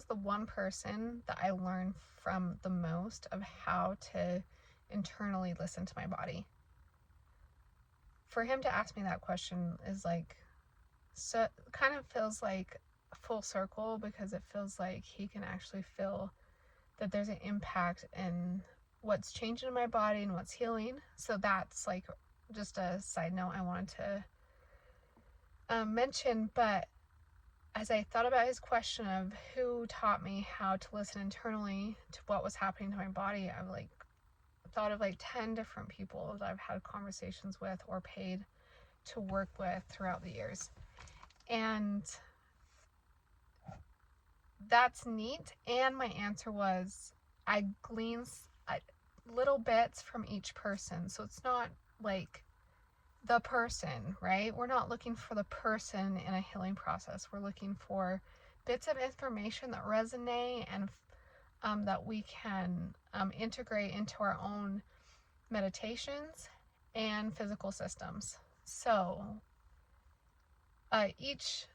the one person that I learned from the most of how to internally listen to my body. For him to ask me that question is like, so kind of feels like full circle, because it feels like he can actually feel that there's an impact in what's changing in my body and what's healing. So that's like just a side note I wanted to mention. But as I thought about his question of who taught me how to listen internally to what was happening to my body, I've like thought of like 10 different people that I've had conversations with or paid to work with throughout the years. And that's neat. And my answer was, I glean little bits from each person. So it's not like the person, right? We're not looking for the person in a healing process. We're looking for bits of information that resonate and that we can integrate into our own meditations and physical systems. So each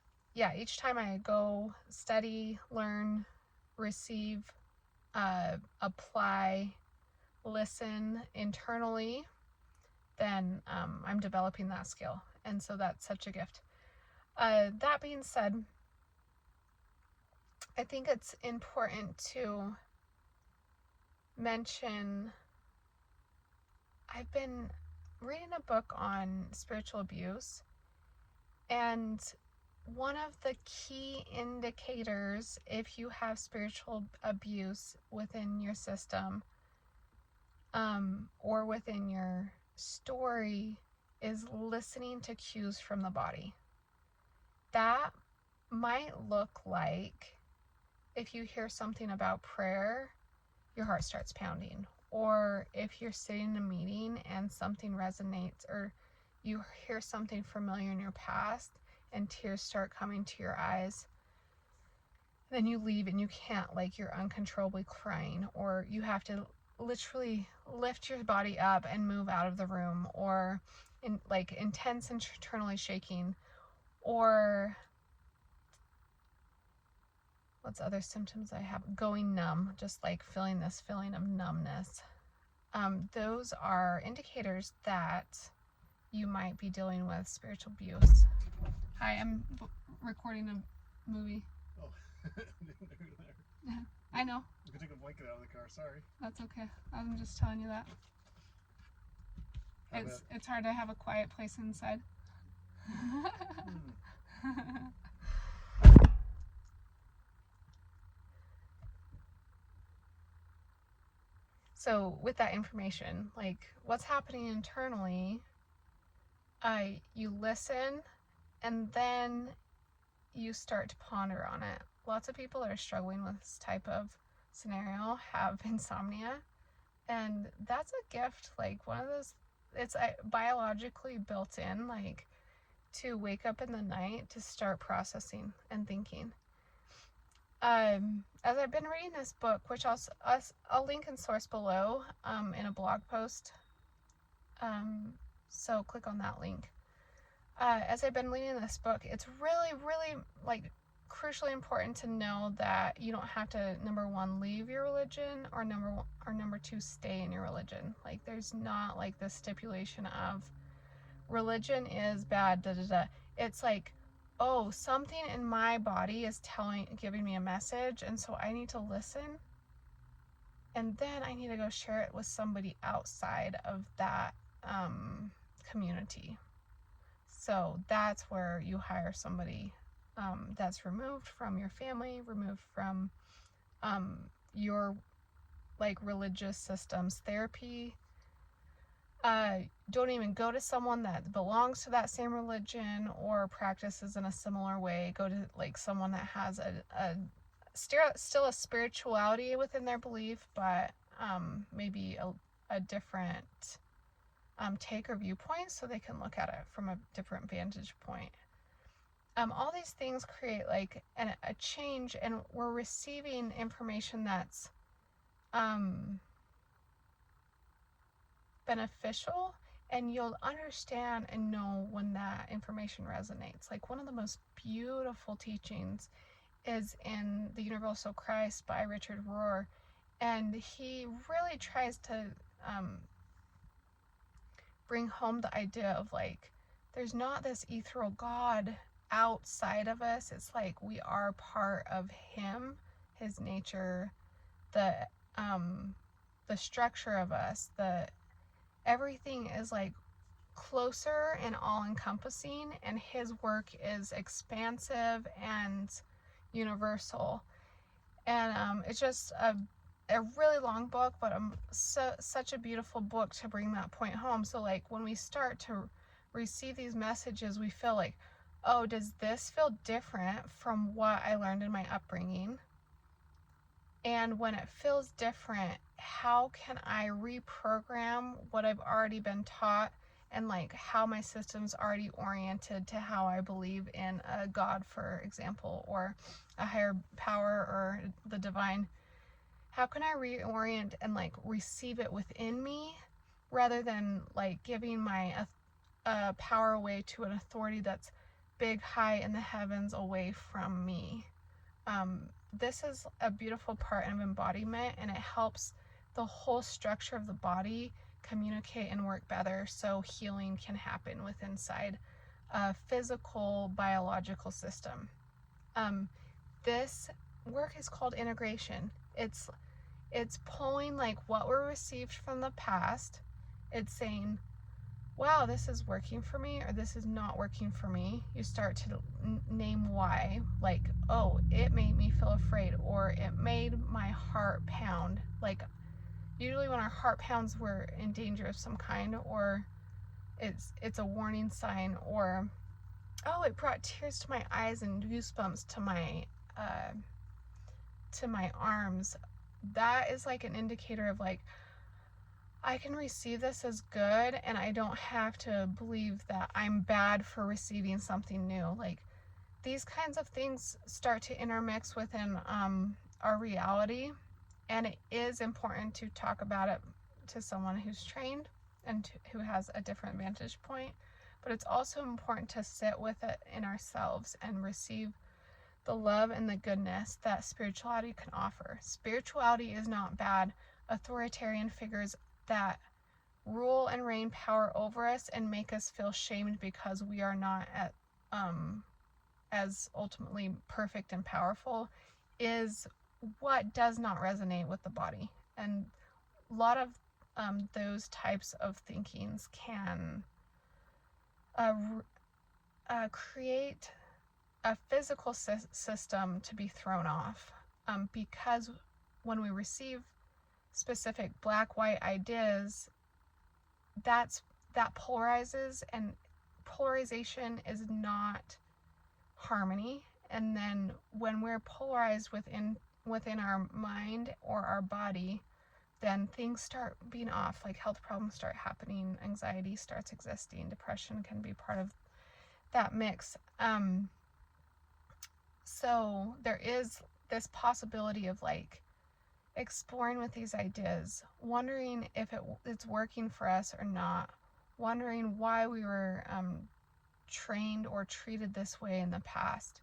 time I go study, learn, receive, apply, listen internally, then I'm developing that skill. And so that's such a gift. That being said, I think it's important to mention, I've been reading a book on spiritual abuse, and one of the key indicators if you have spiritual abuse within your system or within your story is listening to cues from the body. That might look like if you hear something about prayer, your heart starts pounding. Or if you're sitting in a meeting and something resonates, or you hear something familiar in your past and tears start coming to your eyes, then you leave and you can't, like, you're uncontrollably crying, or you have to literally lift your body up and move out of the room, or intense internally shaking, or what's other symptoms I have? Going numb, just like feeling this feeling of numbness. Those are indicators that you might be dealing with spiritual abuse. Hi, I'm recording a movie. Oh, I didn't know you were there. I know. You can take a blanket out of the car, sorry. That's okay. I'm just telling you that. It's hard to have a quiet place inside. So with that information, like what's happening internally, you listen and then you start to ponder on it. Lots of people that are struggling with this type of scenario have insomnia, and that's a gift. Like one of those, it's biologically built in, like to wake up in the night to start processing and thinking. As I've been reading this book, which I'll link in source below in a blog post, so click on that link. As I've been reading this book, it's really, really like crucially important to know that you don't have to, number one, leave your religion, or number two, stay in your religion. Like there's not like this stipulation of religion is bad, da da da. It's like, oh, something in my body is giving me a message, and so I need to listen, and then I need to go share it with somebody outside of that community. So that's where you hire somebody that's removed from your family, removed from your like religious systems, therapy. Don't even go to someone that belongs to that same religion or practices in a similar way. Go to like someone that has still a spirituality within their belief, but maybe a different take or viewpoint, so they can look at it from a different vantage point. All these things create like a change, and we're receiving information that's beneficial And you'll understand and know when that information resonates. Like, one of the most beautiful teachings is in The Universal Christ by Richard Rohr. And he really tries to bring home the idea of, like, there's not this ethereal God outside of us. It's like we are part of him, his nature, the structure of us, everything is like closer and all-encompassing, and his work is expansive and universal. And it's just a really long book, but such a beautiful book to bring that point home. So, like, when we start to receive these messages, we feel like, oh, does this feel different from what I learned in my upbringing? And when it feels different, how can I reprogram what I've already been taught, and like how my system's already oriented to how I believe in a God, for example, or a higher power or the divine? How can I reorient and like receive it within me, rather than like giving my power away to an authority that's big, high in the heavens, away from me? This is a beautiful part of embodiment, and it helps the whole structure of the body communicate and work better, so healing can happen within inside a physical biological system. This work is called integration. It's pulling like what we received from the past. It's saying, wow, this is working for me, or this is not working for me. You start to name why. Like, oh, it made me feel afraid, or it made my heart pound. Like, usually when our heart pounds, we're in danger of some kind, or it's a warning sign, or, oh, it brought tears to my eyes and goosebumps to my arms. That is like an indicator of like, I can receive this as good, and I don't have to believe that I'm bad for receiving something new. Like, these kinds of things start to intermix within our reality, and it is important to talk about it to someone who's trained and who has a different vantage point. But it's also important to sit with it in ourselves and receive the love and the goodness that spirituality can offer. Spirituality is not bad. Authoritarian figures that rule and reign power over us and make us feel shamed because we are not as ultimately perfect and powerful is what does not resonate with the body. And a lot of those types of thinkings can create a physical system to be thrown off, because when we receive specific black-white ideas, that polarizes, and polarization is not harmony. And then when we're polarized within our mind or our body, then things start being off, like health problems start happening, anxiety starts existing, depression can be part of that mix. So there is this possibility of like exploring with these ideas, wondering if it's working for us or not, wondering why we were trained or treated this way in the past,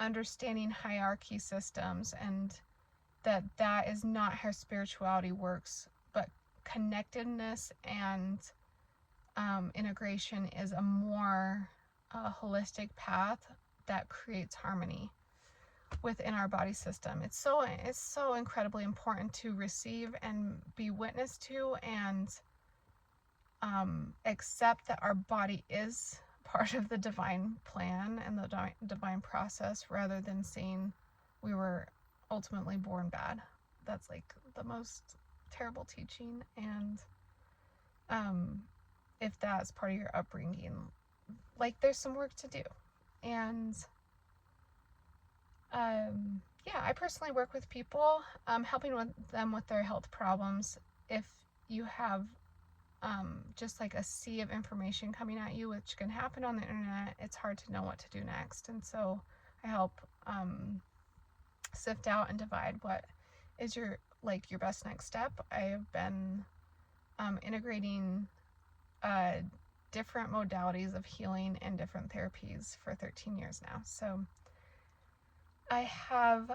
understanding hierarchy systems, and that is not how spirituality works, but connectedness and integration is a more holistic path that creates harmony within our body system. It's so incredibly important to receive and be witness to, and accept that our body is part of the divine plan and the divine process, rather than saying we were ultimately born bad. That's like the most terrible teaching. And if that's part of your upbringing, like, there's some work to do. And yeah, I personally work with people, helping them with their health problems. If you have just like a sea of information coming at you, which can happen on the internet, it's hard to know what to do next. And so I help sift out and divide what is your best next step. I have been integrating uh, different modalities of healing and different therapies for 13 years now. So I have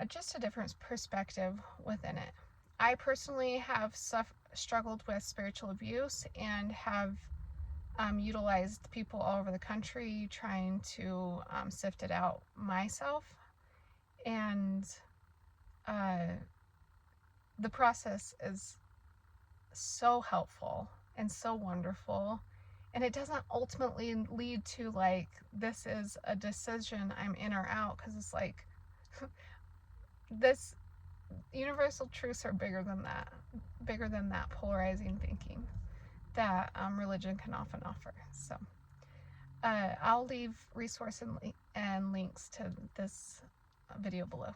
just a different perspective within it. I personally have struggled with spiritual abuse and have utilized people all over the country trying to sift it out myself. And the process is so helpful and so wonderful. And it doesn't ultimately lead to like, this is a decision, I'm in or out, because it's like, this universal truths are bigger than that polarizing thinking that religion can often offer. So I'll leave resource and links to this video below.